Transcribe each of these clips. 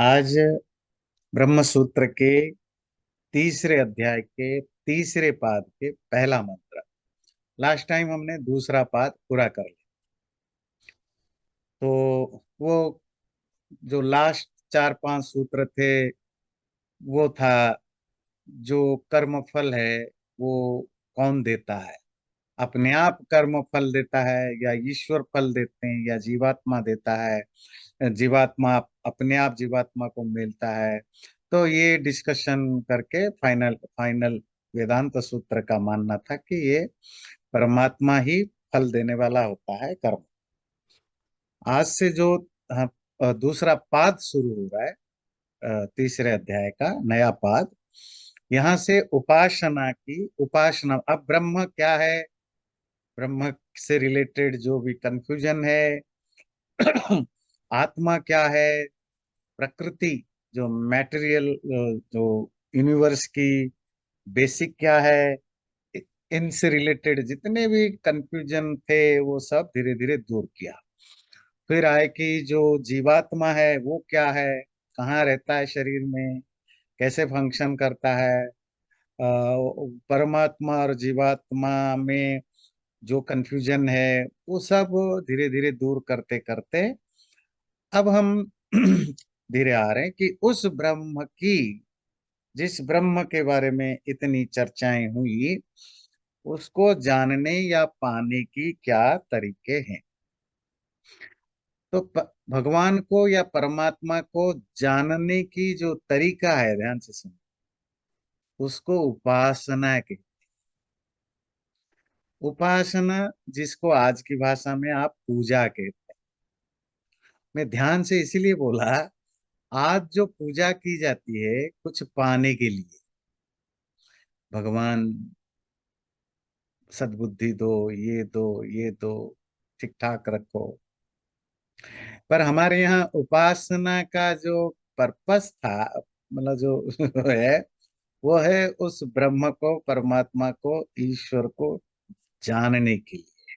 आज ब्रह्म सूत्र के तीसरे अध्याय के तीसरे पाद के पहला मंत्र। लास्ट टाइम हमने दूसरा पाद पूरा कर लिया। तो वो जो लास्ट चार पांच सूत्र थे वो था, जो कर्म फल है वो कौन देता है? अपने आप कर्म फल देता है या ईश्वर फल देते हैं या जीवात्मा देता है? जीवात्मा अपने आप जीवात्मा को मिलता है। तो ये डिस्कशन करके फाइनल फाइनल वेदांत सूत्र का मानना था कि ये परमात्मा ही फल देने वाला होता है कर्म। आज से जो दूसरा पाद शुरू हो रहा है, तीसरे अध्याय का नया पाद। यहाँ से उपासना की उपासना। अब ब्रह्म क्या है, ब्रह्म से रिलेटेड जो भी कंफ्यूजन है, आत्मा क्या है, प्रकृति जो मैटेरियल, जो यूनिवर्स की बेसिक क्या है, इनसे रिलेटेड जितने भी कंफ्यूजन थे वो सब धीरे धीरे दूर किया। फिर आए कि जो जीवात्मा है वो क्या है, कहाँ रहता है शरीर में, कैसे फंक्शन करता है। परमात्मा और जीवात्मा में जो कंफ्यूजन है वो सब धीरे धीरे दूर करते करते अब हम धीरे आ रहे हैं कि उस ब्रह्म की, जिस ब्रह्म के बारे में इतनी चर्चाएं हुई, उसको जानने या पाने की क्या तरीके हैं। तो भगवान को या परमात्मा को जानने की जो तरीका है, ध्यान से सुनो, उसको उपासना के, उपासना जिसको आज की भाषा में आप पूजा कहते हैं। मैं ध्यान से इसीलिए बोला, आज जो पूजा की जाती है कुछ पाने के लिए, भगवान सद्बुद्धि दो, ये दो, ये दो, ठीक ठाक रखो। पर हमारे यहाँ उपासना का जो पर्पस था, मतलब जो है, वो है उस ब्रह्म को, परमात्मा को, ईश्वर को जानने के लिए।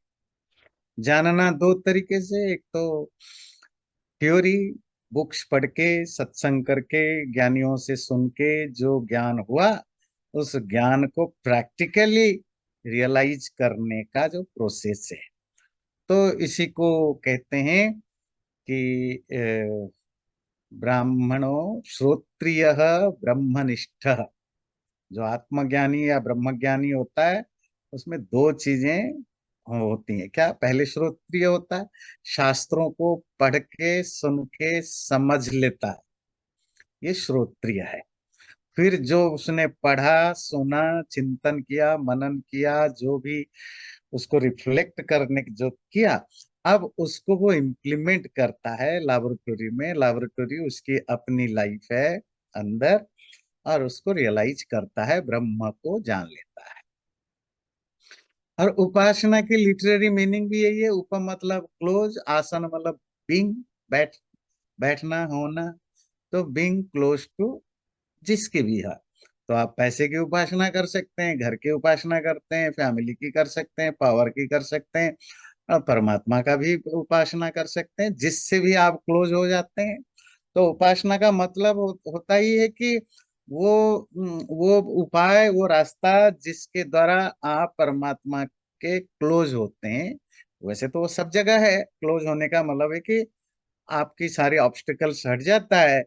जानना दो तरीके से, एक तो थ्योरी, बुक्स पढ़ के, सत्संग करके, ज्ञानियों से सुन के जो ज्ञान हुआ, उस ज्ञान को प्रैक्टिकली रियलाइज करने का जो प्रोसेस है। तो इसी को कहते हैं कि ब्राह्मणो श्रोत्रिय ब्रह्मनिष्ठ। जो आत्मज्ञानी या ब्रह्मज्ञानी होता है, उसमें दो चीजें होती हैं। क्या? पहले श्रोत्रिय होता है, शास्त्रों को पढ़ के सुन के समझ लेता है, ये श्रोत्रिय है। फिर जो उसने पढ़ा, सुना, चिंतन किया, मनन किया, जो भी उसको रिफ्लेक्ट करने जो किया, अब उसको वो इम्प्लीमेंट करता है लैबोरेटरी में। लैबोरेटरी उसकी अपनी लाइफ है अंदर, और उसको रियलाइज करता है, ब्रह्म को जान लेता है। और उपासना की लिटरेरी मीनिंग भी यही है। उप मतलब क्लोज, आसन मतलब बीइंग, बैठ, बैठना, होना। तो बीइंग क्लोज टू जिसके भी है। तो आप पैसे की उपासना कर सकते हैं, घर की उपासना करते हैं, फैमिली की कर सकते हैं, पावर की कर सकते हैं, और परमात्मा का भी उपासना कर सकते हैं, जिससे भी आप क्लोज हो जाते हैं। तो उपासना का मतलब होता ही है कि वो उपाय, वो रास्ता जिसके द्वारा आप परमात्मा के क्लोज होते हैं। वैसे तो वो सब जगह है, क्लोज होने का मतलब है कि आपकी सारी ऑब्स्टिकल्स हट जाता है,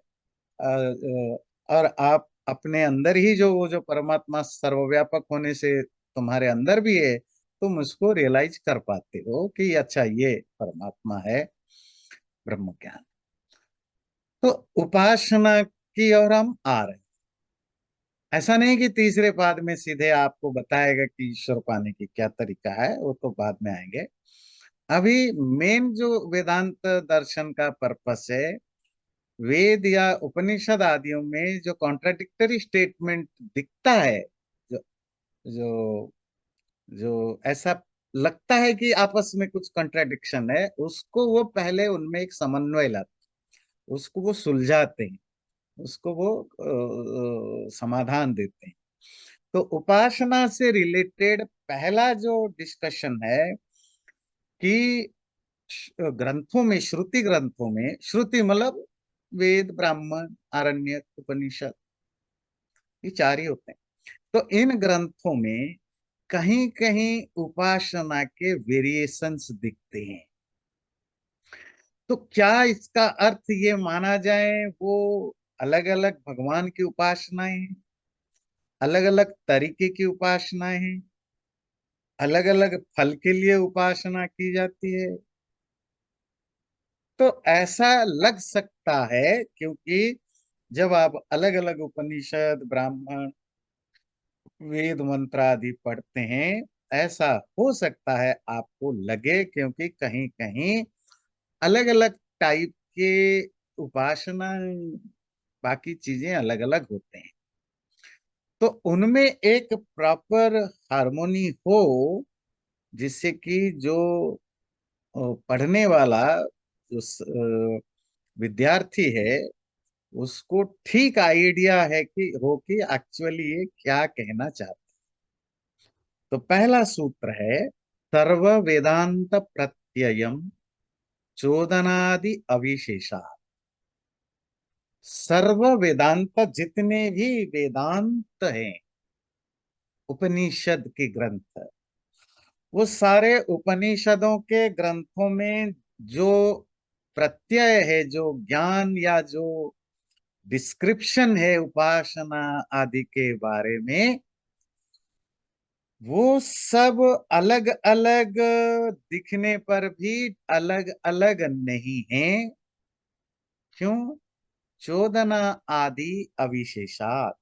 और आप अपने अंदर ही जो वो जो परमात्मा सर्वव्यापक होने से तुम्हारे अंदर भी है, तुम उसको रियलाइज कर पाते हो कि अच्छा ये परमात्मा है, ब्रह्म ज्ञान। तो उपासना की ओर हम आ रहे हैं। ऐसा नहीं कि तीसरे पाद में सीधे आपको बताएगा कि ईश्वर पाने की क्या तरीका है, वो तो बाद में आएंगे। अभी मेन जो वेदांत दर्शन का पर्पस है, वेद या उपनिषद आदियों में जो कॉन्ट्राडिक्टरी स्टेटमेंट दिखता है, जो जो जो ऐसा लगता है कि आपस में कुछ कॉन्ट्राडिक्शन है, उसको वो पहले उनमें एक समन्वय लाते, उसको वो सुलझाते हैं, उसको वो समाधान देते हैं। तो उपासना से रिलेटेड पहला जो डिस्कशन है कि ग्रंथों में, श्रुति ग्रंथों में, श्रुति मतलब वेद, ब्राह्मण, आरण्यक, उपनिषद, ये चार ही होते हैं। तो इन ग्रंथों में कहीं कहीं उपासना के वेरिएशंस दिखते हैं। तो क्या इसका अर्थ ये माना जाए वो अलग अलग भगवान की उपासनाएं हैं, अलग अलग तरीके की उपासनाएं हैं, अलग अलग फल के लिए उपासना की जाती है? तो ऐसा लग सकता है, क्योंकि जब आप अलग अलग उपनिषद, ब्राह्मण, वेद मंत्र आदि पढ़ते हैं, ऐसा हो सकता है आपको लगे, क्योंकि कहीं कहीं अलग अलग टाइप के उपासना, बाकी चीजें अलग अलग होते हैं। तो उनमें एक प्रॉपर हार्मोनी हो, जिससे कि जो पढ़ने वाला, जो विद्यार्थी है, उसको ठीक आइडिया है कि हो कि एक्चुअली ये क्या कहना चाहते। तो पहला सूत्र है, सर्व वेदांत प्रत्ययम चोदनादि अविशेषा। सर्व वेदांत, जितने भी वेदांत हैं, उपनिषद के ग्रंथ, वो सारे उपनिषदों के ग्रंथों में जो प्रत्यय है, जो ज्ञान या जो डिस्क्रिप्शन है उपासना आदि के बारे में, वो सब अलग अलग दिखने पर भी अलग अलग नहीं है। क्यों? चोदना आदि अविशेषात।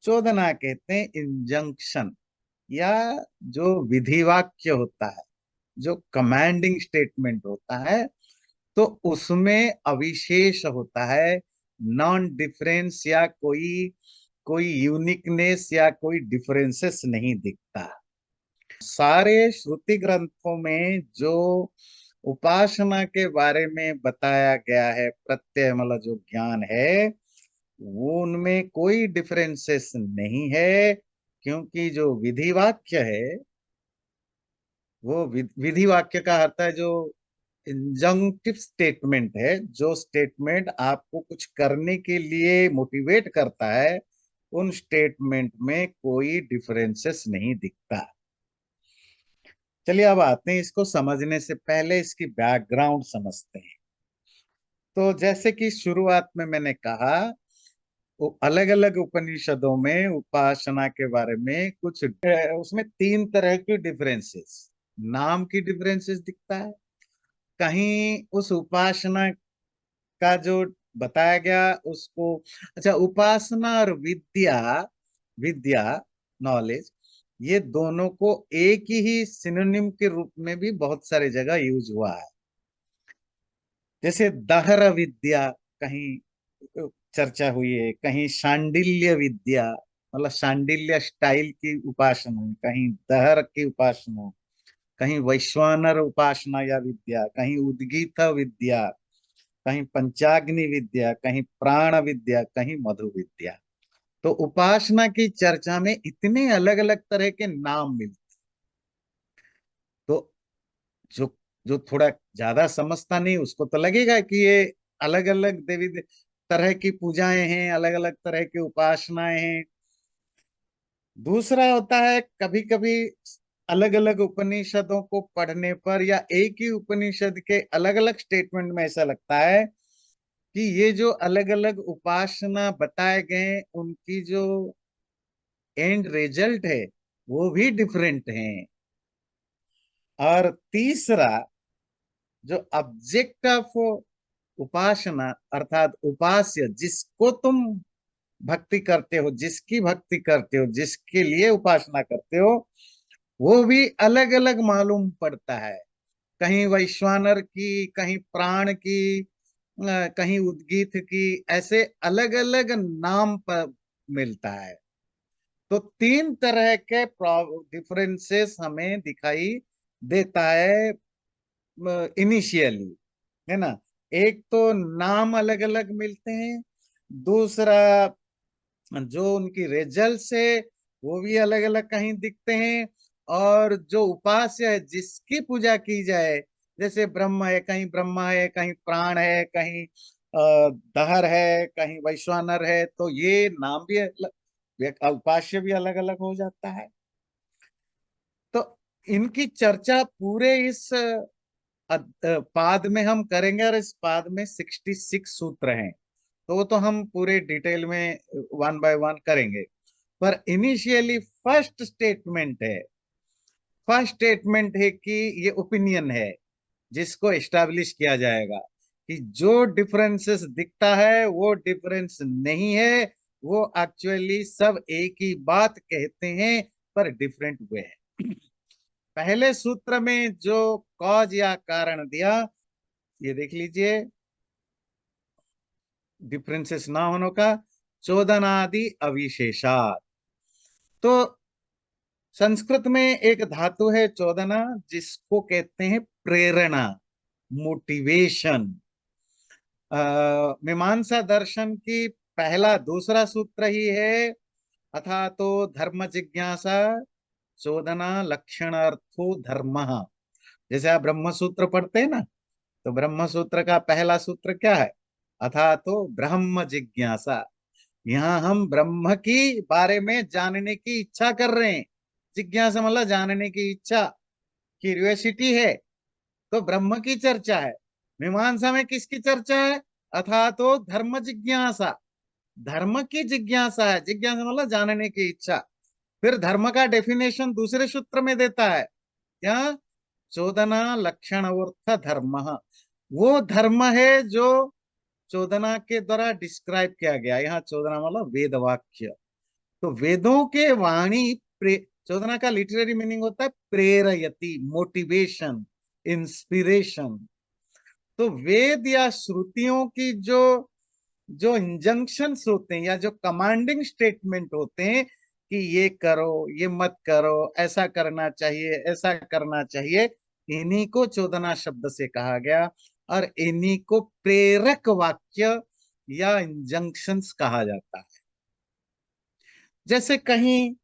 चोदना कहते हैं इंजंक्शन, या जो विधिवाक्य होता है, जो कमांडिंग स्टेटमेंट होता है, तो उसमें अविशेष होता है, नॉन डिफरेंस, या कोई कोई यूनिकनेस या कोई डिफरेंसेस नहीं दिखता। सारे श्रुति ग्रंथों में जो उपासना के बारे में बताया गया है, प्रत्यय मतलब जो ज्ञान है, वो उनमें कोई डिफरेंसेस नहीं है। क्योंकि जो विधि वाक्य है, वो विधि वाक्य का अर्थ है जो इंजंक्टिव स्टेटमेंट है, जो स्टेटमेंट आपको कुछ करने के लिए मोटिवेट करता है, उन स्टेटमेंट में कोई डिफरेंसेस नहीं दिखता। चलिए अब आते हैं, इसको समझने से पहले इसकी बैकग्राउंड समझते हैं। तो जैसे कि शुरुआत में मैंने कहा, वो अलग अलग उपनिषदों में उपासना के बारे में कुछ उसमें तीन तरह की डिफरेंसेस, नाम की डिफरेंसेस दिखता है। कहीं उस उपासना का जो बताया गया उसको, अच्छा, उपासना और विद्या, विद्या नॉलेज, ये दोनों को एक ही सिनोनिम के रूप में भी बहुत सारे जगह यूज हुआ है। जैसे दहर विद्या कहीं चर्चा हुई है, कहीं शांडिल्य विद्या मतलब शांडिल्य स्टाइल की उपासना, कहीं दहर की उपासना, कहीं वैश्वानर उपासना या विद्या, कहीं उद्गीत विद्या, कहीं पंचाग्नि विद्या, कहीं प्राण विद्या, कहीं मधु विद्या। तो उपासना की चर्चा में इतने अलग अलग तरह के नाम मिलते। तो जो जो थोड़ा ज्यादा समझता नहीं, उसको तो लगेगा कि ये अलग अलग तरह की पूजाएं हैं, अलग अलग तरह की उपासनाएं हैं। दूसरा होता है, कभी कभी अलग अलग उपनिषदों को पढ़ने पर या एक ही उपनिषद के अलग अलग स्टेटमेंट में ऐसा लगता है कि ये जो अलग अलग उपासना बताए गए, उनकी जो एंड रिजल्ट है वो भी डिफरेंट हैं। और तीसरा, जो ऑब्जेक्ट ऑफ उपासना अर्थात उपास्य, जिसको तुम भक्ति करते हो, जिसकी भक्ति करते हो, जिसके लिए उपासना करते हो, वो भी अलग अलग मालूम पड़ता है। कहीं वैश्वानर की, कहीं प्राण की, कहीं उद्गीत की, ऐसे अलग अलग नाम पर मिलता है। तो तीन तरह के डिफरेंसेस हमें दिखाई देता है इनिशियली, है ना। एक तो नाम अलग अलग मिलते हैं, दूसरा जो उनकी रिजल्ट्स है वो भी अलग अलग कहीं दिखते हैं, और जो उपास्य है, जिसकी पूजा की जाए, जैसे ब्रह्म है, कहीं ब्रह्मा है, कहीं प्राण है, कहीं दहर है, कहीं वैश्वानर है, तो ये नाम भी उपास्य भी अलग अलग हो जाता है। तो इनकी चर्चा पूरे इस पाद में हम करेंगे, और इस पाद में 66 सूत्र हैं, तो वो तो हम पूरे डिटेल में वन बाय वन करेंगे। पर इनिशियली फर्स्ट स्टेटमेंट है कि ये ओपिनियन है जिसको एस्टैब्लिश किया जाएगा कि जो डिफरेंसेस दिखता है वो डिफरेंस नहीं है, वो एक्चुअली सब एक ही बात कहते हैं पर डिफरेंट वे है। पहले सूत्र में जो कॉज या कारण दिया, ये देख लीजिए, डिफरेंसेस ना होने का, चोदनादि अविशेषात। तो संस्कृत में एक धातु है चोदना, जिसको कहते हैं प्रेरणा, मोटिवेशन। मीमांसा दर्शन की पहला दूसरा सूत्र ही है, अथा तो धर्म जिज्ञासा चोदना लक्षणार्थो धर्म। जैसे आप ब्रह्म सूत्र पढ़ते हैं ना, तो ब्रह्म सूत्र का पहला सूत्र क्या है? अथा तो ब्रह्म जिज्ञासा। यहाँ हम ब्रह्म की बारे में जानने की इच्छा कर रहे हैं। जिज्ञासा मतलब जानने की इच्छा, क्यूरियोसिटी है, तो ब्रह्म की चर्चा है। मीमांसा में किसकी चर्चा है? अथा तो धर्म जिज्ञासा, धर्म की जिज्ञासा है। जिज्ञासा मतलब जानने की इच्छा। फिर धर्म का डेफिनेशन दूसरे सूत्र में देता है, क्या? चोदना लक्षण अर्थ धर्म। वो धर्म है जो चोदना के द्वारा डिस्क्राइब किया गया। यहाँ चोदना मतलब वेद वाक्य। तो वेदों के वाणी चोदना का लिटरेरी मीनिंग होता है प्रेरयति, मोटिवेशन, इंस्पिरेशन। तो वेद या श्रुतियों की जो जो इंजंक्शंस होते हैं या जो कमांडिंग स्टेटमेंट होते हैं कि ये करो, ये मत करो, ऐसा करना चाहिए, ऐसा करना चाहिए, इन्हीं को चोदना शब्द से कहा गया, और इन्हीं को प्रेरक वाक्य या इंजंक्शंस कहा जाता है। जैसे कहीं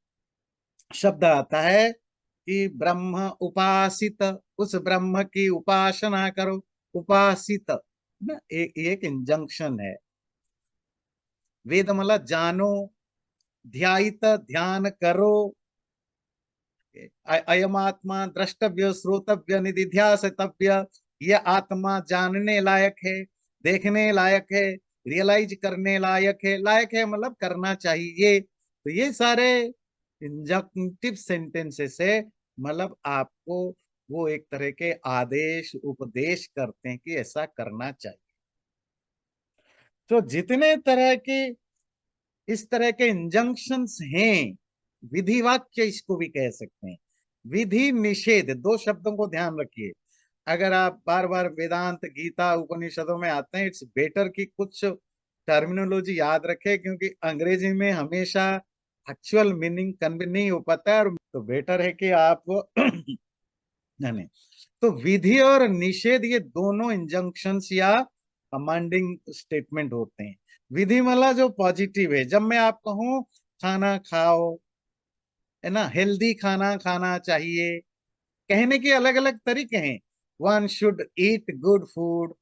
शब्द आता है कि ब्रह्म उपासित, उस ब्रह्म की उपासना करो, उपासित ना, एक इंजंक्शन है। वेद मतलब जानो, ध्यायित ध्यान करो, अयम आत्मा द्रष्टव्य श्रोतव्य निधिध्यासितव्य। ये आत्मा जानने लायक है, देखने लायक है, रियलाइज करने लायक है मतलब करना चाहिए। तो ये सारे इंजंक्टिव सेंटेंसेस है, मतलब आपको वो एक तरह के आदेश उपदेश करते हैं कि ऐसा करना चाहिए। तो जितने तरह के इस तरह के इंजंक्शंस हैं, विधि वाक्य इसको भी कह सकते हैं। विधि निषेध, दो शब्दों को ध्यान रखिए। अगर आप बार बार वेदांत गीता उपनिषदों में आते हैं, इट्स बेटर कि कुछ टर्मिनोलॉजी याद रखें, क्योंकि अंग्रेजी में हमेशा एक्चुअल मीनिंग कन्वे नहीं हो पाता है, और तो बेटर है कि आप नहीं। तो विधि और निषेध ये दोनों इंजंक्शंस या कमांडिंग स्टेटमेंट होते हैं। विधि मतलब जो पॉजिटिव है, जब मैं आप कहूं खाना खाओ, है ना, हेल्दी खाना खाना चाहिए, कहने के अलग अलग तरीके हैं। One should eat good food,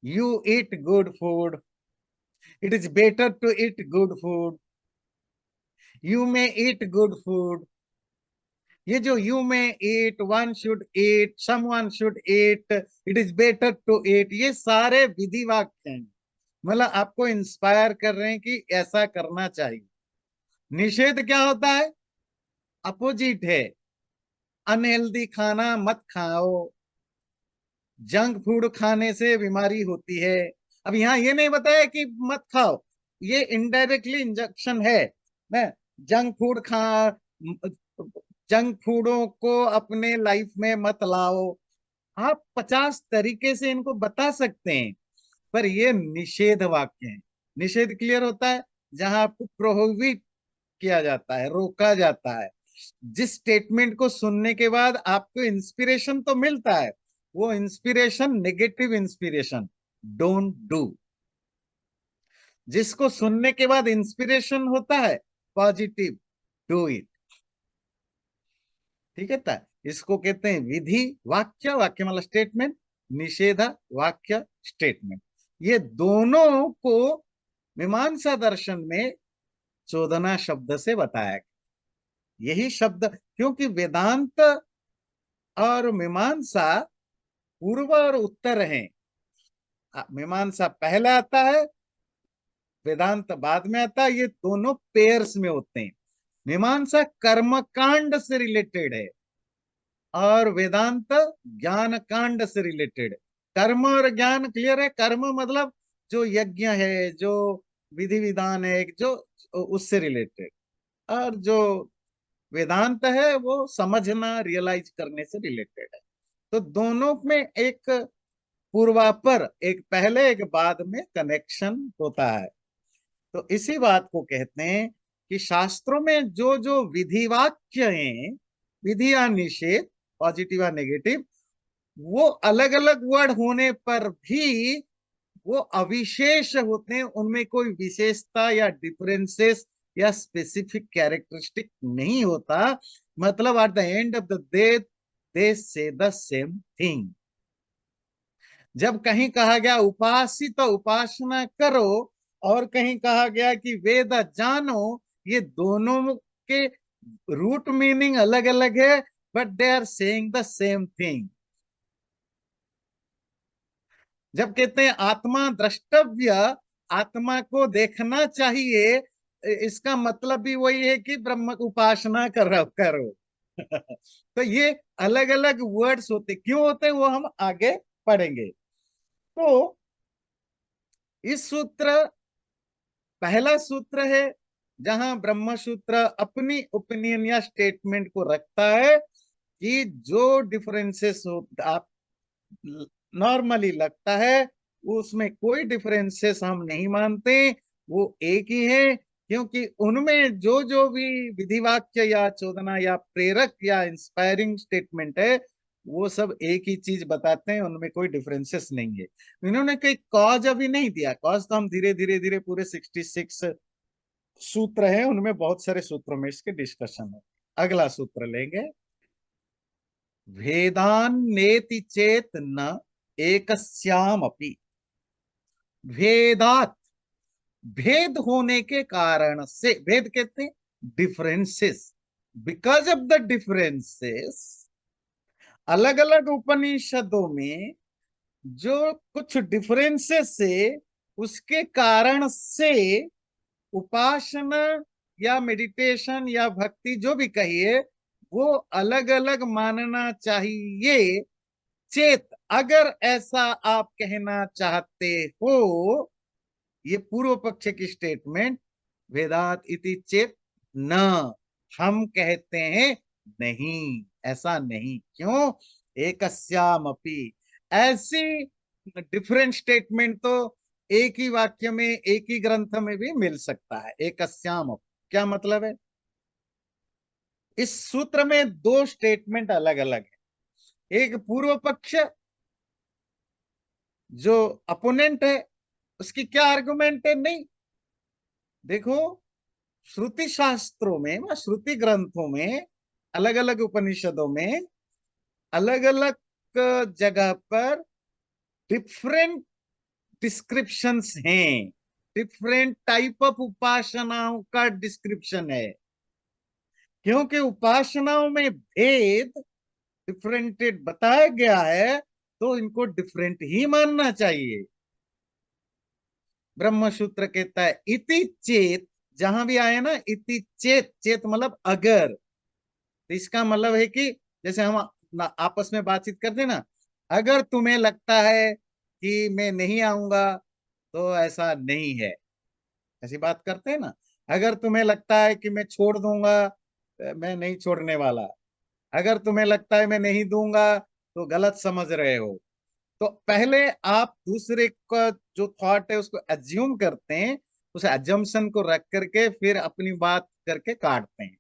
you eat good food, it is better to eat good food, you may eat good food. ये जो you may eat, one should eat, someone should eat, it is better to eat, ये सारे विधि वाक्य हैं, मतलब आपको inspire कर रहे हैं कि ऐसा करना चाहिए। निषेध क्या होता है? अपोजिट है, अनहेल्दी खाना मत खाओ, जंक फूड खाने से बीमारी होती है। अब यहाँ ये नहीं बताया कि मत खाओ, ये इनडायरेक्टली इंजेक्शन है ना। जंक फूड खा जंक फूडों को अपने लाइफ में मत लाओ। आप 50 तरीके से इनको बता सकते हैं, पर ये निषेध वाक्य है। निषेध क्लियर होता है जहां आपको प्रोहिबिट किया जाता है, रोका जाता है। जिस स्टेटमेंट को सुनने के बाद आपको इंस्पिरेशन तो मिलता है, वो inspiration negative inspiration, don't do. जिसको सुनने के बाद इंस्पिरेशन होता है, पॉजिटिव, डू इट। ठीक है था, इसको कहते हैं विधि वाक्य, वाक्य मतलब स्टेटमेंट, निषेध वाक्य स्टेटमेंट। ये दोनों को मीमांसा दर्शन में चोदना शब्द से बताया गया। यही शब्द, क्योंकि वेदांत और मीमांसा पूर्व और उत्तर हैं। मीमांसा पहले आता है, वेदांत बाद में आता है। ये दोनों पेयर्स में होते हैं। मीमांसा कर्मकांड से रिलेटेड है और वेदांत ज्ञान कांड से रिलेटेड है। कर्म और ज्ञान क्लियर है। कर्म मतलब जो यज्ञ है, जो विधि विधान है, जो उससे रिलेटेड। और जो वेदांत है वो समझना, रियलाइज करने से रिलेटेड है। तो दोनों में एक पूर्वापर, एक पहले एक बाद में कनेक्शन होता है। तो इसी बात को कहते हैं कि शास्त्रों में जो जो विधि वाक्य हैं, विधि या निषेध, पॉजिटिव या नेगेटिव, वो अलग अलग वर्ड होने पर भी वो अविशेष होते हैं। उनमें कोई विशेषता या डिफरेंसेस या स्पेसिफिक कैरेक्टरिस्टिक नहीं होता। मतलब at the end of the day they से द सेम थिंग। जब कहीं कहा गया उपासित तो उपासना करो, और कहीं कहा गया कि वेद जानो, ये दोनों के रूट मीनिंग अलग अलग है, but they are saying the same thing. जब कहते हैं आत्मा द्रष्टव्य, आत्मा को देखना चाहिए, इसका मतलब भी वही है कि ब्रह्म उपासना करो करो। तो ये अलग अलग वर्ड्स होते, क्यों होते वो हम आगे पढ़ेंगे। तो इस सूत्र, पहला सूत्र है जहां ब्रह्म सूत्र अपनी ओपिनियन या स्टेटमेंट को रखता है कि जो डिफरेंसेस हो, आप नॉर्मली लगता है उसमें कोई डिफरेंसेस हम नहीं मानते, वो एक ही है। क्योंकि उनमें जो जो भी विधि वाक्य या चोदना या प्रेरक या इंस्पायरिंग स्टेटमेंट है, वो सब एक ही चीज बताते हैं, उनमें कोई डिफरेंसेस नहीं है। इन्होंने कोई कॉज अभी नहीं दिया। कॉज तो हम धीरे धीरे धीरे पूरे 66 सूत्र हैं, उनमें बहुत सारे सूत्रों में इसके डिस्कशन है। अगला सूत्र लेंगे। भेदान नेति चेत न एकस्यामपि। भेदात, भेद होने के कारण से, भेद कहते हैं differences, because of the differences, अलग अलग उपनिषदों में जो कुछ डिफरेंसेस से, उसके कारण से उपासना या मेडिटेशन या भक्ति जो भी कहिए, वो अलग अलग मानना चाहिए। चेत, अगर ऐसा आप कहना चाहते हो, ये पूर्व पक्ष की स्टेटमेंट, वेदात इति चेत न, हम कहते हैं नहीं, ऐसा नहीं। क्यों? एकस्यामपि, ऐसी डिफरेंट स्टेटमेंट तो एक ही वाक्य में, एक ही ग्रंथ में भी मिल सकता है। एकस्याम, क्या मतलब है? इस सूत्र में दो स्टेटमेंट अलग अलग है। एक पूर्व पक्ष, जो अपोनेंट है, उसकी क्या आर्गुमेंट है? नहीं, देखो, श्रुति शास्त्रों में व श्रुति ग्रंथों में, अलग अलग उपनिषदों में, अलग अलग जगह पर डिफरेंट डिस्क्रिप्शंस हैं। डिफरेंट टाइप ऑफ उपासनाओं का डिस्क्रिप्शन है। क्योंकि उपासनाओं में भेद, डिफरेंटेड बताया गया है, तो इनको डिफरेंट ही मानना चाहिए। ब्रह्म सूत्र कहता है इति चेत, जहां भी आए ना इति चेत, चेत मतलब अगर। तो इसका मतलब है कि जैसे हम आपस में बातचीत करते हैं ना, अगर तुम्हें लगता है कि मैं नहीं आऊंगा तो ऐसा नहीं है, ऐसी बात करते हैं ना। अगर तुम्हें लगता है कि मैं छोड़ दूंगा, मैं नहीं छोड़ने वाला। अगर तुम्हें लगता है मैं नहीं दूंगा, तो गलत समझ रहे हो। तो पहले आप दूसरे का जो थॉट है उसको एज्यूम करते हैं, उस एजम्पशन को रख करके फिर अपनी बात करके काटते हैं।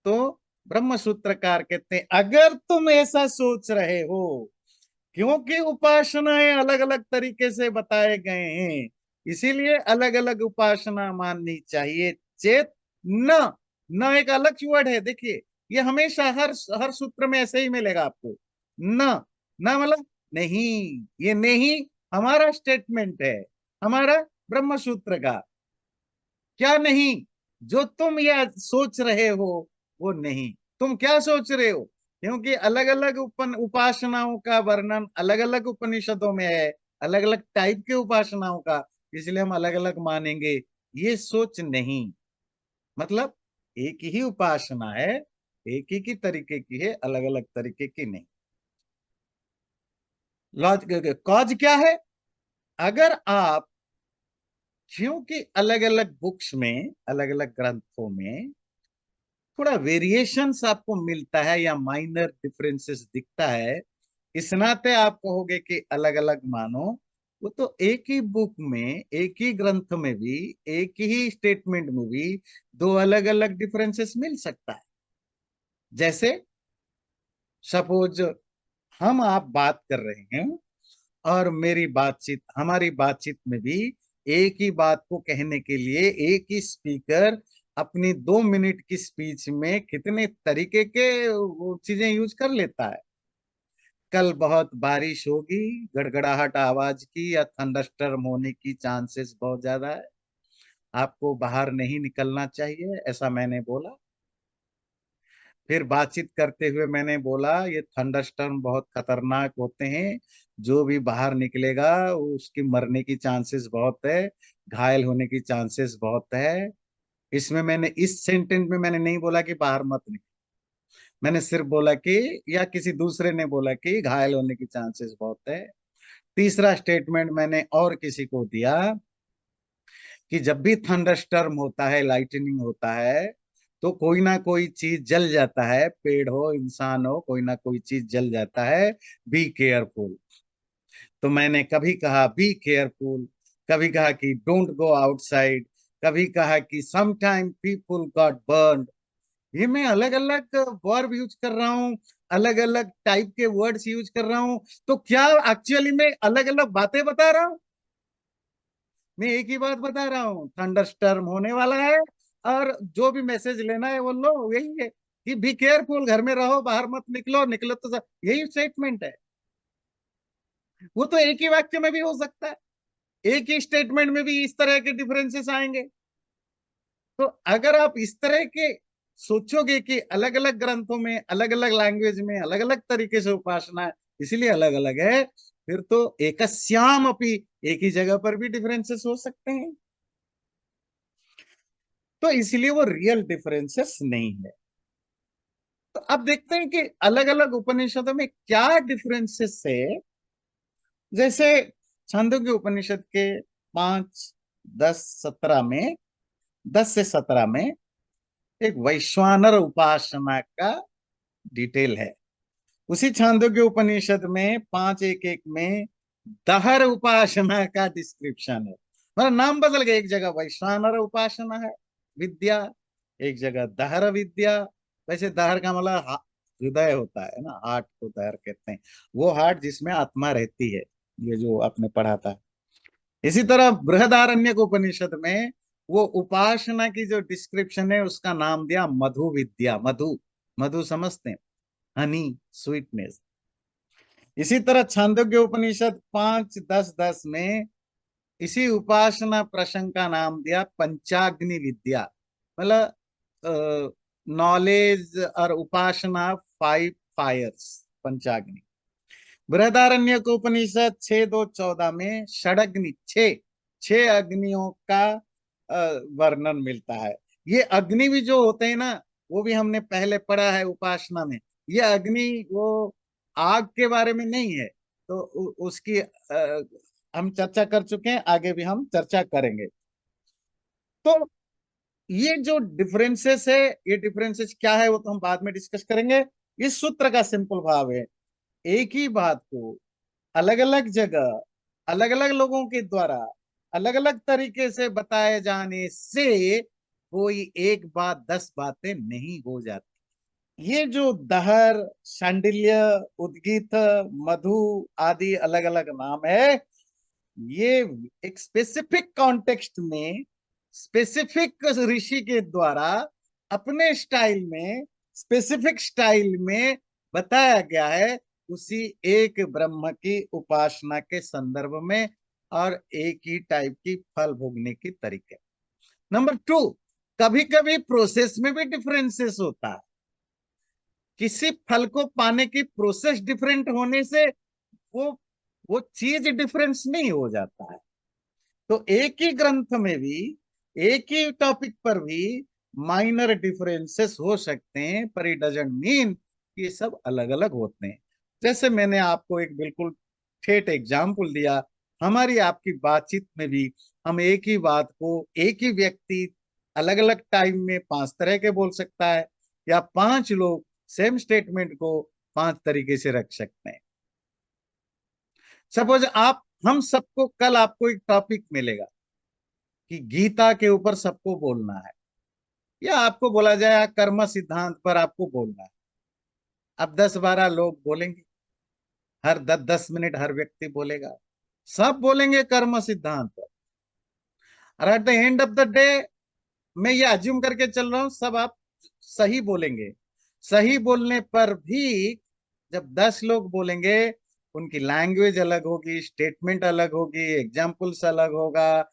तो ब्रह्म सूत्रकार कहते हैं अगर तुम ऐसा सोच रहे हो, क्योंकि उपासनाएं अलग अलग तरीके से बताए गए हैं, इसीलिए अलग अलग उपासना माननी चाहिए। चेत न, न एक अलग वर्ड है, देखिए, ये हमेशा हर हर सूत्र में ऐसे ही मिलेगा आपको। न, न मतलब नहीं, ये नहीं हमारा स्टेटमेंट है, हमारा ब्रह्म सूत्र का। क्या नहीं? जो तुम यह सोच रहे हो वो नहीं। तुम क्या सोच रहे हो? क्योंकि अलग अलग उपासनाओं का वर्णन अलग अलग उपनिषदों में है, अलग अलग टाइप के उपासनाओं का, इसलिए हम अलग अलग मानेंगे। ये सोच नहीं। मतलब एक ही उपासना है, एक ही की तरीके की है, अलग अलग तरीके की नहीं। लॉजिक कॉज क्या है? अगर आप, क्योंकि अलग अलग बुक्स में, अलग अलग ग्रंथों में थोड़ा वेरिएशंस आपको मिलता है या माइनर डिफरेंसेस दिखता है, इस नाते आप कहोगे कि अलग अलग मानो। वो तो एक ही बुक में, एक ही ग्रंथ में भी, एक ही स्टेटमेंट में भी दो अलग अलग डिफरेंसेस मिल सकता है। जैसे सपोज हम आप बात कर रहे हैं और मेरी बातचीत, हमारी बातचीत में भी एक ही बात को कहने के लिए एक ही स्पीकर अपनी 2 मिनट की स्पीच में कितने तरीके के वो चीजें यूज कर लेता है। कल बहुत बारिश होगी, गड़गड़ाहट आवाज की या थंडरस्टॉर्म होने की चांसेस बहुत ज्यादा है, आपको बाहर नहीं निकलना चाहिए, ऐसा मैंने बोला। फिर बातचीत करते हुए मैंने बोला ये थंडरस्टॉर्म बहुत खतरनाक होते हैं, जो भी बाहर निकलेगा उसकी मरने की चांसेस बहुत है, घायल होने की चांसेस बहुत है। इसमें मैंने, इस सेंटेंस में मैंने नहीं बोला कि बाहर मत निकल, मैंने सिर्फ बोला कि, या किसी दूसरे ने बोला कि घायल होने की चांसेस बहुत है। तीसरा स्टेटमेंट मैंने और किसी को दिया कि जब भी थंडरस्टॉर्म होता है, लाइटनिंग होता है, तो कोई ना कोई चीज जल जाता है, पेड़ हो, इंसान हो, कोई ना कोई चीज जल जाता है। Be careful. तो मैंने कभी कहा बी केयरफुल, कभी कहा कि डोंट गो आउटसाइड, कभी कहा कि some time people got burn. ये मैं अलग अलग वर्ब यूज कर रहा हूँ, अलग अलग टाइप के वर्ड्स यूज कर रहा हूँ। तो क्या एक्चुअली में अलग अलग बातें बता रहा हूँ? मैं एक ही बात बता रहा हूँ, थंडरस्टॉर्म होने वाला है, और जो भी मैसेज लेना है वो लो, यही है कि बी केयरफुल, घर में रहो, बाहर मत निकलो, निकलो तो यही स्टेटमेंट है। वो तो एक ही वाक्य में भी हो सकता है, एक ही स्टेटमेंट में भी इस तरह के डिफरेंसेस आएंगे। तो अगर आप इस तरह के सोचोगे कि अलग अलग ग्रंथों में, अलग अलग लैंग्वेज में अलग अलग तरीके से उपासना है, इसलिए अलग अलग है, फिर तो एकस्याम अपि, एक ही जगह पर भी डिफरेंसेस हो सकते हैं। तो इसलिए वो रियल डिफरेंसेस नहीं है। तो अब देखते हैं कि अलग अलग उपनिषदों में क्या डिफरेंसेस है। जैसे छांदोग्य उपनिषद के 5, 10, 17 में, 10 से 17 में एक वैश्वानर उपासना का डिटेल है। उसी छांदोग्य उपनिषद में 5:1:1 में दहर उपासना का डिस्क्रिप्शन है। मतलब नाम बदल गया, एक जगह वैश्वानर उपासना है विद्या, एक जगह दहर विद्या। वैसे दहर का मतलब हृदय होता है ना, हार्ट को दहर कहते हैं, वो हार्ट जिसमें आत्मा रहती है, ये जो आपने पढ़ा था। इसी तरह बृहदारण्यक उपनिषद में वो उपासना की जो डिस्क्रिप्शन है उसका नाम दिया मधु विद्या। मधु, मधु समझते हैं, हनी, स्वीटनेस। इसी तरह छांदोग्य उपनिषद 5:10:10 में इसी उपासना प्रसंग का नाम दिया पंचाग्नि विद्या। मतलब नॉलेज और उपासना 5 फायर्स, पंचाग्नि। बृहदारण्यक उपनिषद 6:2:14 में षडग्नि, छह छह अग्नियों का वर्णन मिलता है। ये अग्नि भी जो होते हैं ना, वो भी हमने पहले पढ़ा है उपासना में। ये अग्नि वो आग के बारे में नहीं है, तो उसकी हम चर्चा कर चुके हैं, आगे भी हम चर्चा करेंगे। तो ये जो डिफरेंसेस है, ये डिफरेंसेस क्या है वो तो हम बाद में डिस्कस करेंगे। इस सूत्र का सिंपल भाव है, एक ही बात को अलग अलग जगह, अलग अलग लोगों के द्वारा अलग अलग तरीके से बताए जाने से कोई एक बात 10 बातें नहीं हो जाती। ये जो दहर, शांडिल्य, उद्गीत, मधु आदि अलग अलग नाम है, ये एक स्पेसिफिक कॉन्टेक्स्ट में, स्पेसिफिक ऋषि के द्वारा अपने स्टाइल में, स्पेसिफिक स्टाइल में बताया गया है। उसी एक ब्रह्म की उपासना के संदर्भ में और एक ही टाइप की फल भोगने की तरीके। नंबर टू, कभी कभी प्रोसेस में भी डिफरेंसेस होता है। किसी फल को पाने की प्रोसेस डिफरेंट होने से वो वो चीज डिफरेंस नहीं हो जाता है। तो एक ही ग्रंथ में भी, एक ही टॉपिक पर भी माइनर डिफरेंसेस हो सकते हैं, पर इट डजंट मीन कि ये सब अलग अलग होते हैं। जैसे मैंने आपको एक बिल्कुल ठेठ एग्जाम्पल दिया, हमारी आपकी बातचीत में भी हम एक ही बात को एक ही व्यक्ति अलग अलग टाइम में पांच तरह के बोल सकता है, या पांच लोग सेम स्टेटमेंट को पांच तरीके से रख सकते हैं। सपोज आप, हम सबको कल आपको एक टॉपिक मिलेगा कि गीता के ऊपर सबको बोलना है, या आपको बोला जाए कर्म सिद्धांत पर आपको बोलना है। अब 10-12 लोग बोलेंगे, हर 10-10 मिनट हर व्यक्ति बोलेगा, सब बोलेंगे कर्म सिद्धांत पर। और at the end of the day, मैं ये अज्यूम करके चल रहा हूं सब आप सही बोलेंगे। सही बोलने पर भी जब 10 लोग बोलेंगे, उनकी लैंग्वेज अलग होगी, स्टेटमेंट अलग होगी, एग्जाम्पल्स अलग होगा,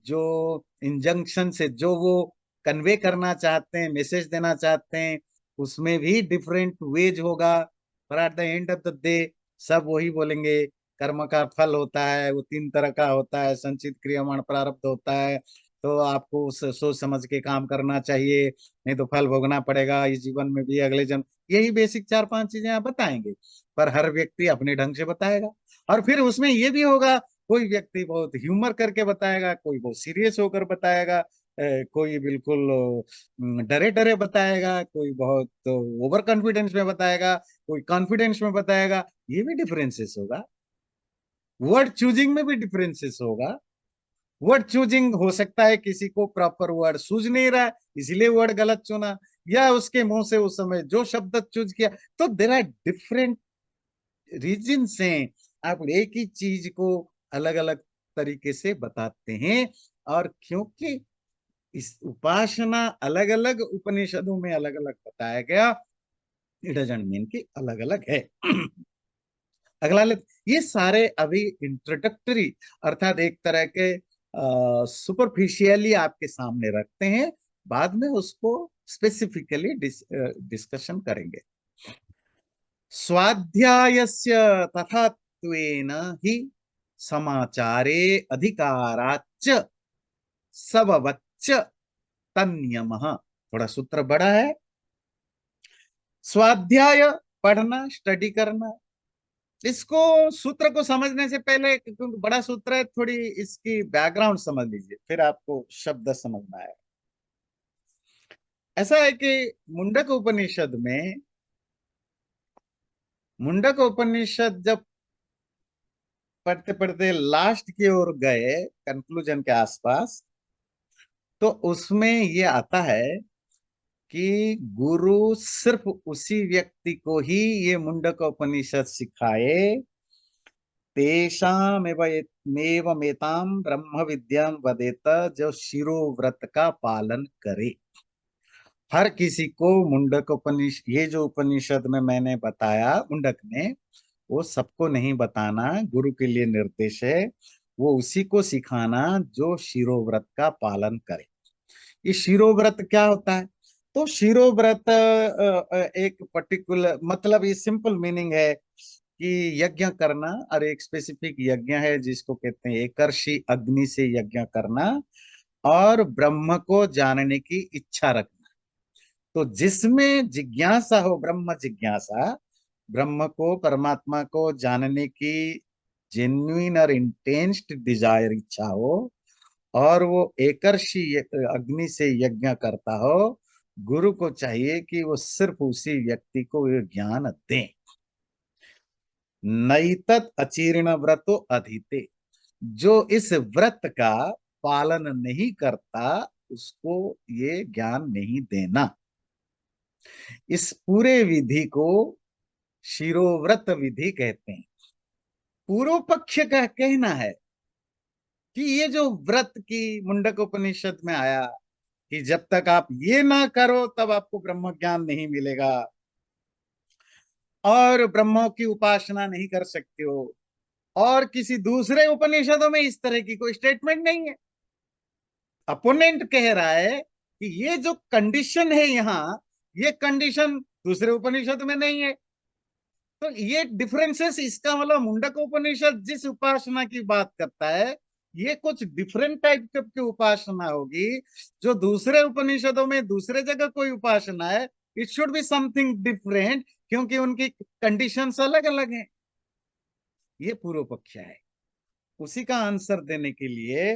जो इंजंक्शन से जो वो कन्वे करना चाहते हैं, मैसेज देना चाहते हैं, उसमें भी डिफरेंट वेज होगा। पर at the end of the day सब वही बोलेंगे, कर्म का फल होता है, वो 3 तरह का होता है, संचित क्रियमाण प्रारब्ध होता है, तो आपको सोच समझ के काम करना चाहिए, नहीं तो फल भोगना पड़ेगा इस जीवन में भी, अगले जन्म। यही बेसिक 4-5 चीजें आप बताएंगे, पर हर व्यक्ति अपने ढंग से बताएगा। और फिर उसमें ये भी होगा, कोई व्यक्ति बहुत ह्यूमर करके बताएगा, कोई बहुत सीरियस होकर बताएगा, कोई बिल्कुल डरे डरे बताएगा, कोई बहुत ओवर कॉन्फिडेंस में बताएगा, कोई कॉन्फिडेंस में बताएगा। ये भी डिफरेंसेस होगा। वर्ड चूजिंग में भी डिफरेंसेस होगा। वर्ड चूजिंग हो सकता है किसी को प्रॉपर वर्ड सूझ नहीं रहा है, इसलिए वर्ड गलत चुना, या उसके मुंह से उस समय जो शब्द चूज किया। तो देर आर डिफरेंट रीजन से आप एक ही चीज को अलग अलग तरीके से बताते हैं। और क्योंकि इस उपासना अलग अलग उपनिषदों में अलग अलग बताया गया, इट डजंट मीन कि अलग अलग है। अगला ये सारे अभी इंट्रोडक्टरी, अर्थात एक तरह के सुपरफिशियली आपके सामने रखते हैं, बाद में उसको स्पेसिफिकली डिस्कशन करेंगे। स्वाध्यायस्य तथात्वेन हि समाचारे अधिकाराच्च सबवच्च तन्यमः। थोड़ा सूत्र बड़ा है। स्वाध्याय पढ़ना, स्टडी करना, इसको सूत्र को समझने से पहले, क्योंकि बड़ा सूत्र है, थोड़ी इसकी बैकग्राउंड समझ लीजिए, फिर आपको शब्द समझ में आएगा। ऐसा है कि मुंडक उपनिषद में, मुंडक उपनिषद जब पढ़ते पढ़ते लास्ट की ओर गए, कंक्लूजन के आसपास, तो उसमें ये आता है कि गुरु सिर्फ उसी व्यक्ति को ही ये मुंडक उपनिषद सिखाए, तेषामेवमेताम ब्रह्म विद्याम वदेत, जो शिरो व्रत का पालन करे। हर किसी को मुंडक उपनिषद, ये जो उपनिषद में मैंने बताया मुंडक में, वो सबको नहीं बताना, गुरु के लिए निर्देश है। वो उसी को सिखाना जो शिरो व्रत का पालन करे। ये शिरो व्रत क्या होता है? तो शिरो व्रत एक पर्टिकुलर, मतलब ये सिंपल मीनिंग है कि यज्ञ करना, और एक स्पेसिफिक यज्ञ है जिसको कहते हैं एकर्षि अग्नि से यज्ञ करना, और ब्रह्म को जानने की इच्छा रखना। तो जिसमें जिज्ञासा हो, ब्रह्म जिज्ञासा, ब्रह्म को, परमात्मा को जानने की जेन्युइन और इंटेंस डिजायर, इच्छा हो, और वो एकर्षी अग्नि से यज्ञ करता हो, गुरु को चाहिए कि वो सिर्फ उसी व्यक्ति को ये ज्ञान दें। नैतत अचीर्ण व्रतो अधिते, जो इस व्रत का पालन नहीं करता, उसको ये ज्ञान नहीं देना। इस पूरे विधि को शिरोव्रत विधि कहते हैं। पूर्व पक्ष का कहना है कि ये जो व्रत की मुंडक उपनिषद में आया कि जब तक आप ये ना करो तब आपको ब्रह्म ज्ञान नहीं मिलेगा, और ब्रह्मों की उपासना नहीं कर सकते हो, और किसी दूसरे उपनिषदों में इस तरह की कोई स्टेटमेंट नहीं है। अपोनेंट कह रहा है कि ये जो कंडीशन है यहाँ, ये कंडीशन दूसरे उपनिषद में नहीं है। तो ये डिफरेंसेस, इसका मतलब मुंडक उपनिषद जिस उपासना की बात करता है, ये कुछ डिफरेंट टाइप की उपासना होगी। जो दूसरे उपनिषदों में दूसरे जगह कोई उपासना है, it should be something different, क्योंकि उनकी कंडीशंस अलग अलग हैं। ये पूर्व पक्ष है। उसी का आंसर देने के लिए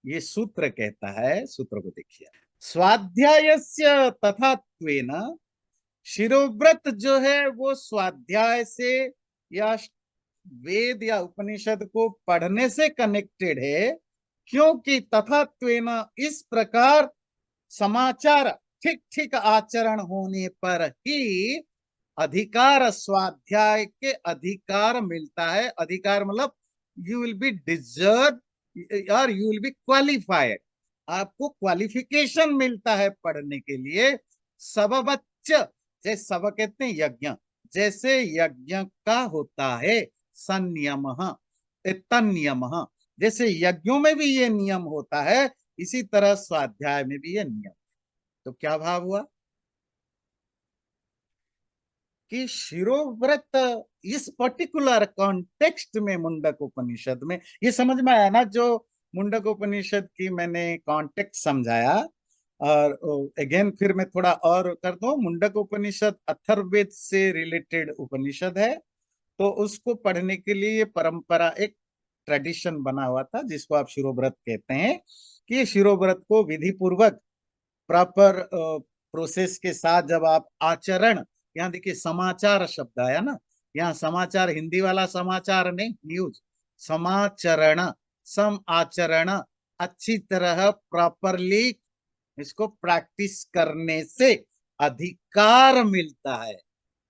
ये सूत्र कहता है, सूत्र को देखिए। स्वाध्यायस्य तथात्वेन, शिरोव्रत जो है वो स्वाध्याय से या वेद या उपनिषद को पढ़ने से कनेक्टेड है, क्योंकि तथात्वेन इस प्रकार समाचार ठीक ठीक आचरण होने पर ही अधिकार, स्वाध्याय के अधिकार मिलता है। अधिकार मतलब यू विल बी डिजर्व और यू विल बी क्वालिफाइड, आपको क्वालिफिकेशन मिलता है पढ़ने के लिए। सबबच्च, जैसे सब कहते हैं यज्ञ, जैसे यज्ञ का होता है संयम, तन्नियम, जैसे यज्ञों में भी ये नियम होता है, इसी तरह स्वाध्याय में भी ये नियम। तो क्या भाव हुआ कि शिरोव्रत इस पर्टिकुलर कॉन्टेक्स्ट में मुंडक उपनिषद में, ये समझ में आया ना जो मुंडक उपनिषद की मैंने कॉन्टेक्स्ट समझाया। और अगेन फिर मैं थोड़ा और कर दूं, मुंडक उपनिषद अथर्ववेद से रिलेटेड उपनिषद है। तो उसको पढ़ने के लिए ये परंपरा, एक ट्रेडिशन बना हुआ था जिसको आप शिरोव्रत कहते हैं, कि ये शिरोव्रत को विधि पूर्वक प्रॉपर प्रोसेस के साथ जब आप आचरण, यहाँ देखिए समाचार शब्द आया ना, यहाँ समाचार हिंदी वाला समाचार नहीं, न्यूज, समाचरण, सम आचरण, अच्छी तरह प्रॉपरली इसको प्रैक्टिस करने से अधिकार मिलता है।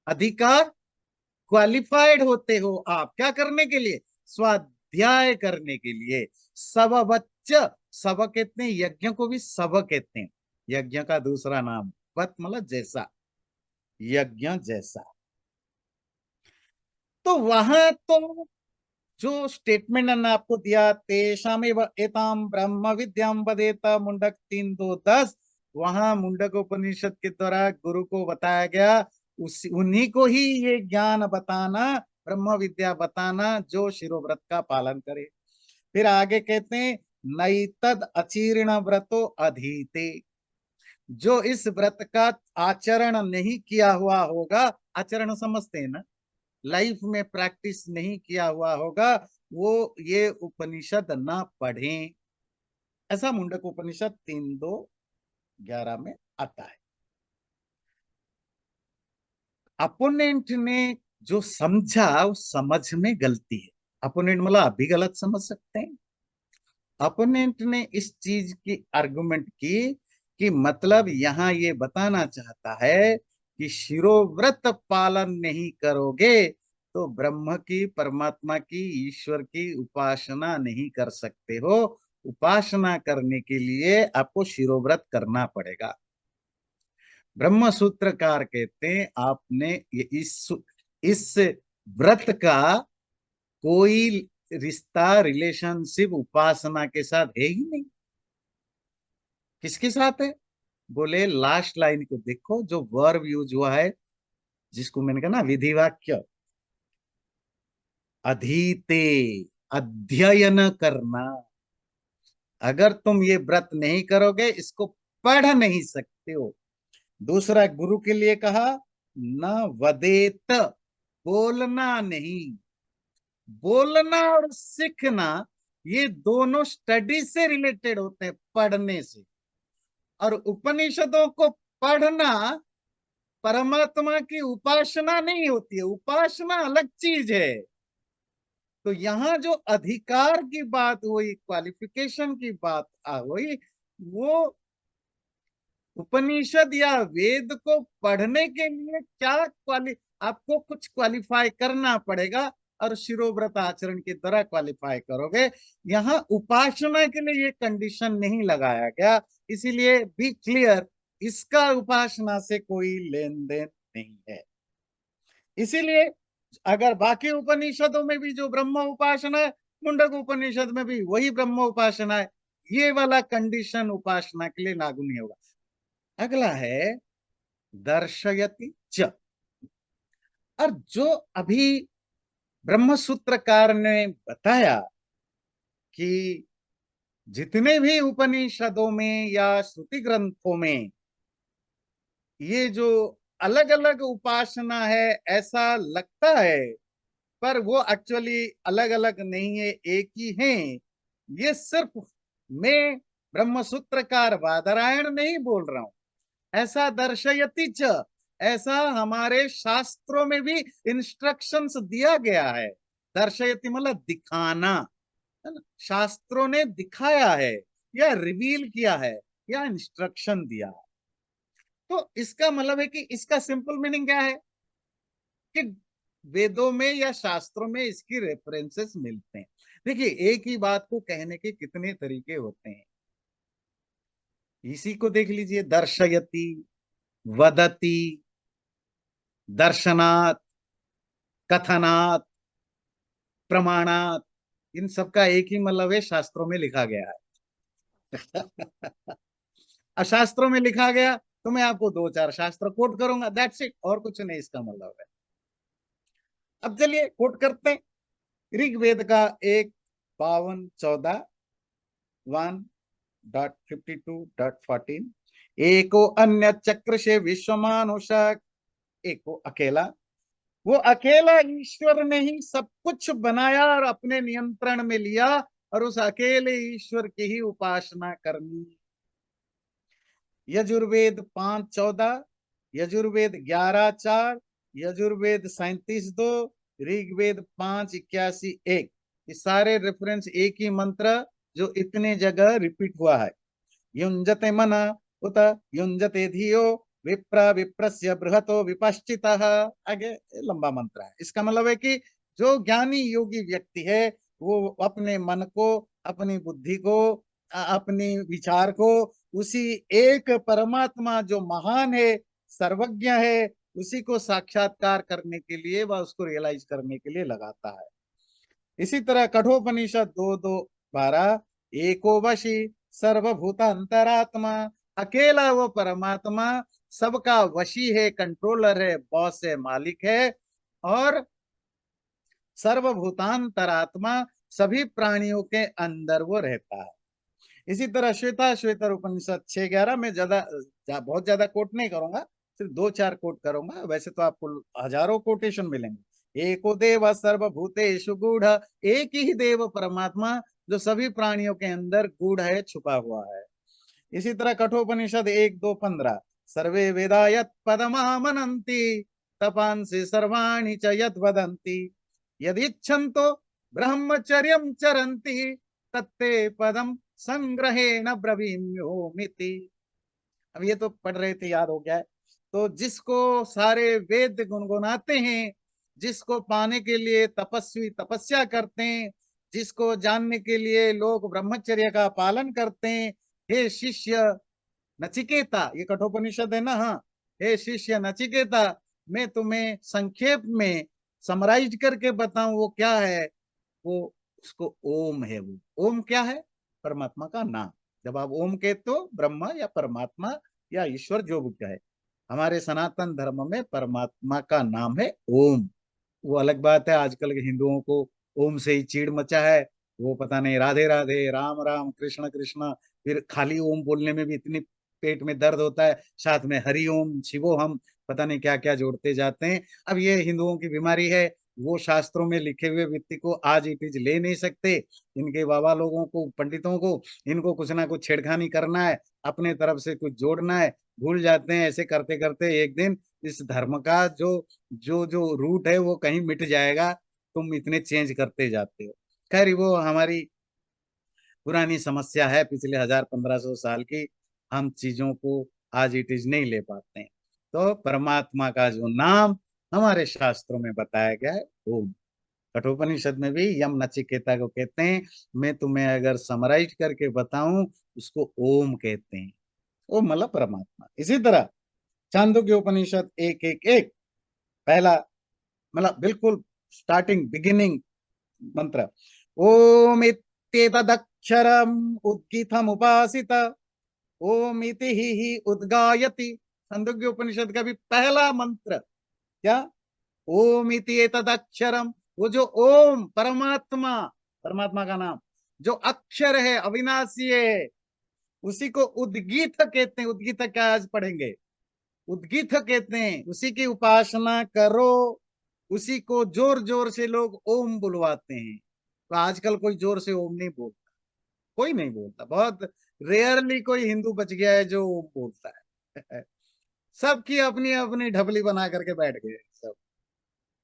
अधिकार, क्वालिफाइड होते हो आप क्या करने के लिए, स्वाध्याय करने के लिए। सब बच्च, सब कहते हैं यज्ञ को भी सब कहते हैं, यज्ञ का दूसरा नाम वत मतलब जैसा, यज्ञ जैसा। तो वहां तो जो स्टेटमेंट ने आपको दिया, तेषामेव एताम ब्रह्म विद्याम वदेत, मुंडक 3:2-10, वहां मुंडक उपनिषद के द्वारा गुरु को बताया गया, उस उन्हीं को ही ये ज्ञान बताना, ब्रह्म विद्या बताना जो शिरोव्रत का पालन करे। फिर आगे कहते हैं नैतद अचीर्ण व्रतो अधीते, जो इस व्रत का आचरण नहीं किया हुआ होगा, आचरण समझते हैं ना, लाइफ में प्रैक्टिस नहीं किया हुआ होगा, वो ये उपनिषद ना पढ़ें। ऐसा मुंडक उपनिषद 3:2-11 में आता है। अपोनेंट ने जो समझा उस समझ में गलती है। अपोनेंट मतलब आप भी गलत समझ सकते हैं। अपोनेंट ने इस चीज की आर्गुमेंट की कि मतलब यहां ये बताना चाहता है कि शिरोव्रत पालन नहीं करोगे तो ब्रह्म की, परमात्मा की, ईश्वर की उपासना नहीं कर सकते हो। उपासना करने के लिए आपको शिरोव्रत करना पड़ेगा। ब्रह्म सूत्रकार कहते हैं आपने ये इस व्रत का कोई रिश्ता, रिलेशनशिप उपासना के साथ है ही नहीं। किसके साथ है, बोले लास्ट लाइन को देखो, जो वर्ब यूज हुआ है, जिसको मैंने कहा ना विधि वाक्य, अधीते, अध्ययन करना। अगर तुम ये व्रत नहीं करोगे, इसको पढ़ नहीं सकते हो। दूसरा गुरु के लिए कहा न वदेत, बोलना नहीं। बोलना और सीखना ये दोनों स्टडी से रिलेटेड होते हैं, पढ़ने से। और उपनिषदों को पढ़ना परमात्मा की उपासना नहीं होती है, उपासना अलग चीज है। तो यहाँ जो अधिकार की बात हुई, क्वालिफिकेशन की बात हुई, वो उपनिषद या वेद को पढ़ने के लिए क्या आपको कुछ क्वालिफाई करना पड़ेगा, और शिरोव्रत आचरण की तरह क्वालिफाई करोगे। यहाँ उपासना के लिए ये कंडीशन नहीं लगाया गया, इसीलिए बी क्लियर, इसका उपासना से कोई लेन देन नहीं है। इसीलिए अगर बाकी उपनिषदों में भी जो ब्रह्म उपासना है, मुंडक उपनिषद में भी वही ब्रह्म उपासना है, ये वाला कंडीशन उपासना के लिए लागू नहीं होगा। अगला है दर्शयति च। और जो अभी ब्रह्म सूत्रकार ने बताया कि जितने भी उपनिषदों में या श्रुति ग्रंथों में ये जो अलग अलग उपासना है ऐसा लगता है, पर वो एक्चुअली अलग अलग नहीं है, एक ही है। ये सिर्फ मैं ब्रह्मसूत्रकार बादरायण नहीं बोल रहा हूं, ऐसा दर्शयति च, ऐसा हमारे शास्त्रों में भी इंस्ट्रक्शंस दिया गया है। दर्शयति मतलब दिखाना, है ना? शास्त्रों ने दिखाया है या रिवील किया है या इंस्ट्रक्शन दिया है। तो इसका मतलब है कि इसका सिंपल मीनिंग क्या है कि वेदों में या शास्त्रों में इसकी रेफरेंसेस मिलते हैं। देखिए, एक ही बात को कहने के कितने तरीके होते हैं, इसी को देख लीजिए। दर्शयति, वदति, दर्शनात्, कथनात्, प्रमाणात्, इन सब का एक ही मतलब है, शास्त्रों में लिखा गया है। अशास्त्रों में लिखा गया तो मैं आपको दो चार शास्त्र कोट करूंगा, दैट्स इट, और कुछ नहीं इसका मतलब है। अब चलिए कोट करते हैं। ऋग्वेद का 1:52-14, 1:52.14। एको अन्य चक्र से विश्वमानुषक, एको अकेला, वो अकेला ईश्वर ने ही सब कुछ बनाया और अपने नियंत्रण में लिया, और उस अकेले ईश्वर की ही उपासना करनी। यजुर्वेद 5:14, यजुर्वेद 11:4, यजुर्वेद 37:2, ऋग्वेद 5:81:1, ये सारे रेफरेंस एक ही मंत्र जो इतने जगह रिपीट हुआ है। युंजते मन उत युंजते धियो विप्र विप्रस्य बृहतो विपश्चितः। आगे लंबा मंत्र है, इसका मतलब है कि जो ज्ञानी योगी व्यक्ति है वो अपने मन को, अपनी बुद्धि को, अपनी विचार को उसी एक परमात्मा जो महान है, सर्वज्ञ है, उसी को साक्षात्कार करने के लिए व उसको रियलाइज करने के लिए लगाता है। इसी तरह कठोपनिषद 2:2-12, एको वशी सर्वभूत अंतरात्मा, अकेला वो परमात्मा सबका वशी है, कंट्रोलर है, बॉस है, मालिक है, और सर्वभूतांतरात्मा, सभी प्राणियों के अंदर वो रहता है। इसी तरह श्वेता श्वेतर उपनिषद 6:11 में बहुत ज्यादा कोट नहीं करूंगा, सिर्फ दो चार कोट करूंगा, वैसे तो आपको हजारों कोटेशन मिलेंगे। एको देव सर्वभूतेषु गूढ़, एक ही देव परमात्मा जो सभी प्राणियों के अंदर गूढ़ है, छुपा हुआ है। इसी तरह कठोपनिषद 1:2-15, सर्वे वेदा यत् पदमामनन्ति तपांसि सर्वाणि च यद् वदन्ति यदिच्छन्तो ब्रह्मचर्यं चरन्ति तत्ते पदम संग्रहेण ब्रवीम्योमिति। अब ये तो पढ़ रहे थे, याद हो गया है। तो जिसको सारे वेद गुनगुनाते हैं, जिसको पाने के लिए तपस्वी तपस्या करते हैं, जिसको जानने के लिए लोग ब्रह्मचर्य का पालन करते हैं, हे शिष्य नचिकेता, ये कठोपनिषद है ना, हाँ। हे शिष्य नचिकेता, मैं तुम्हें संक्षेप में समराइज करके बताऊं वो क्या है। वो उसको ओम है। वो ओम क्या है? परमात्मा का नाम। जब आप ओम कहते हो, ब्रह्मा या परमात्मा या ईश्वर जो भी कहे, हमारे सनातन धर्म में परमात्मा का नाम है ओम। वो अलग बात है, आजकल के हिंदुओं को ओम से ही चीड़ मचा है। वो पता नहीं राधे राधे, राम राम, कृष्ण कृष्ण, फिर खाली ओम बोलने में भी इतनी पेट में दर्द होता है, साथ में हरि ओम शिवो हम, पता नहीं क्या क्या जोड़ते जाते हैं। अब ये हिंदुओं की बीमारी है, वो शास्त्रों में लिखे हुए व्यक्ति को आज इट इज ले नहीं सकते। इनके बाबा लोगों को, पंडितों को, इनको कुछ ना कुछ छेड़खानी करना है, अपने तरफ से कुछ जोड़ना है, भूल जाते हैं। ऐसे करते करते एक दिन इस धर्म का जो जो जो रूट है वो कहीं मिट जाएगा। तुम इतने चेंज करते जाते हो। खैर, वो हमारी पुरानी समस्या है, पिछले 1000-1500 साल की। हम चीजों को आज इट इज नहीं ले पाते हैं। तो परमात्मा का जो नाम हमारे शास्त्रों में बताया गया है, ओम। कठोपनिषद में भी यम नचिकेता को कहते हैं। मैं तुम्हें अगर समराइज करके बताऊं, उसको ओम कहते हैं। ओम मतलब परमात्मा। इसी तरह छांदोग्य उपनिषद 1:1:1, पहला मतलब बिल्कुल स्टार्टिंग बिगिनिंग मंत्र। ओम इत्येतदक्षरम उद्गीतम उपासित, ओम इति ही उद्गायति। छांदोग्य उपनिषद का भी पहला मंत्र क्या? ओम इति एतदक्षरम। वो जो ओम परमात्मा, परमात्मा का नाम जो अक्षर है, अविनाशी है, उसी को उद्गीत कहते हैं। उद्गीत क्या आज पढ़ेंगे? उद्गीत कहते हैं। उसी की उपासना करो। उसी को जोर जोर से लोग ओम बुलवाते हैं। तो आजकल कोई जोर से ओम नहीं बोलता, कोई नहीं बोलता। बहुत रेयरली कोई हिंदू बच गया है जो ओम बोलता है। सबकी अपनी अपनी ढबली बना करके बैठ गए सब।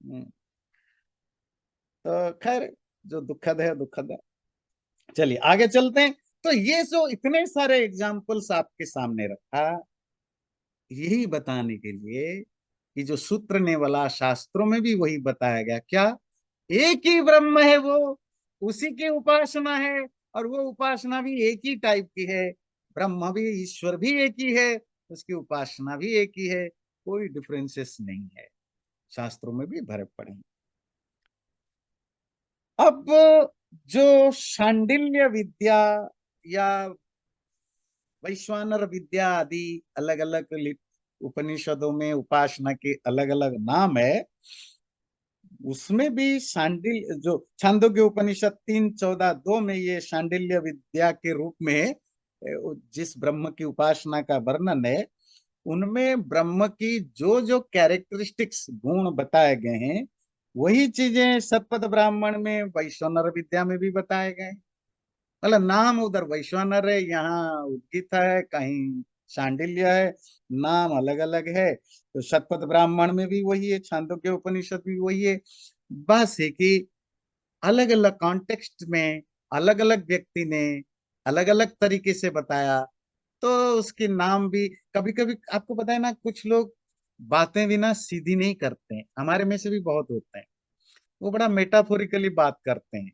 हम्म। तो खैर, जो दुखद है दुखद है। चलिए आगे चलते हैं। तो ये जो इतने सारे एग्जाम्पल्स आपके सामने रखा, यही बताने के लिए कि जो सूत्र ने वाला शास्त्रों में भी वही बताया गया क्या? एक ही ब्रह्म है वो, उसी की उपासना है। और वो उपासना भी एक ही टाइप की है। ब्रह्म भी, ईश्वर भी एक ही है, उसकी उपासना भी एक ही है। कोई डिफरेंसेस नहीं है, शास्त्रों में भी भरे पड़े हैं। अब जो शांडिल्य विद्या या वैश्वानर विद्या आदि अलग अलग उपनिषदों में उपासना के अलग अलग नाम है, उसमें भी शांडिल जो छांदोग्य उपनिषद 3:14-2 में ये शांडिल्य विद्या के रूप में जिस ब्रह्म की उपासना का वर्णन है, उनमें ब्रह्म की जो जो कैरेक्टरिस्टिक्स गुण बताए गए हैं, वही चीजें शतपथ ब्राह्मण में वैश्वानर विद्या में भी बताए गए। मतलब नाम उधर वैश्वानर है, यहाँ उद्गीत है, कहीं शांडिल्य है, नाम अलग अलग है। तो शतपथ ब्राह्मण में भी वही है, छांदोग्य उपनिषद भी वही है। बस है कि अलग अलग कॉन्टेक्स्ट में अलग अलग व्यक्ति ने अलग अलग तरीके से बताया, तो उसके नाम भी। कभी कभी आपको पता है ना, कुछ लोग बातें भी ना सीधी नहीं करते हैं, हमारे में से भी बहुत होते हैं। वो बड़ा मेटाफोरिकली बात करते हैं।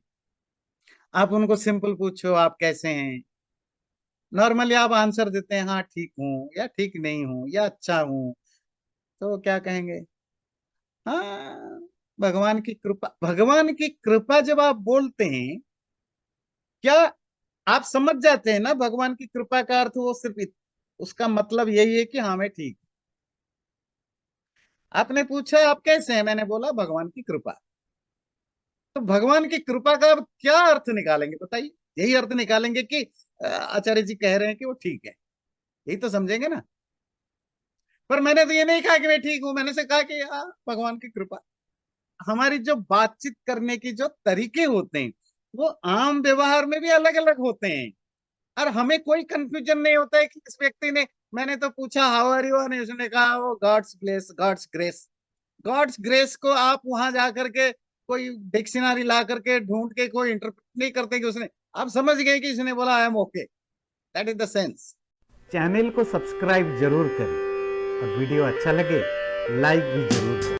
आप उनको सिंपल पूछो आप कैसे हैं, नॉर्मली आप आंसर देते हैं हाँ ठीक हूँ, या ठीक नहीं हूँ, या अच्छा हूँ। तो क्या कहेंगे? हाँ, भगवान की कृपा। भगवान की कृपा जब आप बोलते हैं, क्या आप समझ जाते हैं ना भगवान की कृपा का अर्थ? वो सिर्फ उसका मतलब यही है कि हाँ मैं ठीक। आपने पूछा आप कैसे हैं, मैंने बोला भगवान की कृपा। तो भगवान की कृपा का अब क्या अर्थ निकालेंगे बताइए? यही अर्थ निकालेंगे कि आचार्य जी कह रहे हैं कि वो ठीक है, यही तो समझेंगे ना। पर मैंने तो ये नहीं कहा कि मैं ठीक हूं, मैंने से कहा कि हाँ भगवान की कृपा। हमारी जो बातचीत करने की जो तरीके होते हैं, वो आम व्यवहार में भी अलग अलग होते हैं। और हमें कोई कंफ्यूजन नहीं होता है कि इस व्यक्ति ने, मैंने तो पूछा हाउ आर यू, और उसने कहा वो God's bless, God's grace. God's grace को आप वहां जा करके कोई डिक्शनरी ला करके ढूंढ के कोई इंटरप्रेट नहीं करते कि उसने, आप समझ गए कि इसने बोला I am okay, that is the sense. Channel को सब्सक्राइब जरूर करें और वीडियो अच्छा लगे लाइक भी जरूर करें।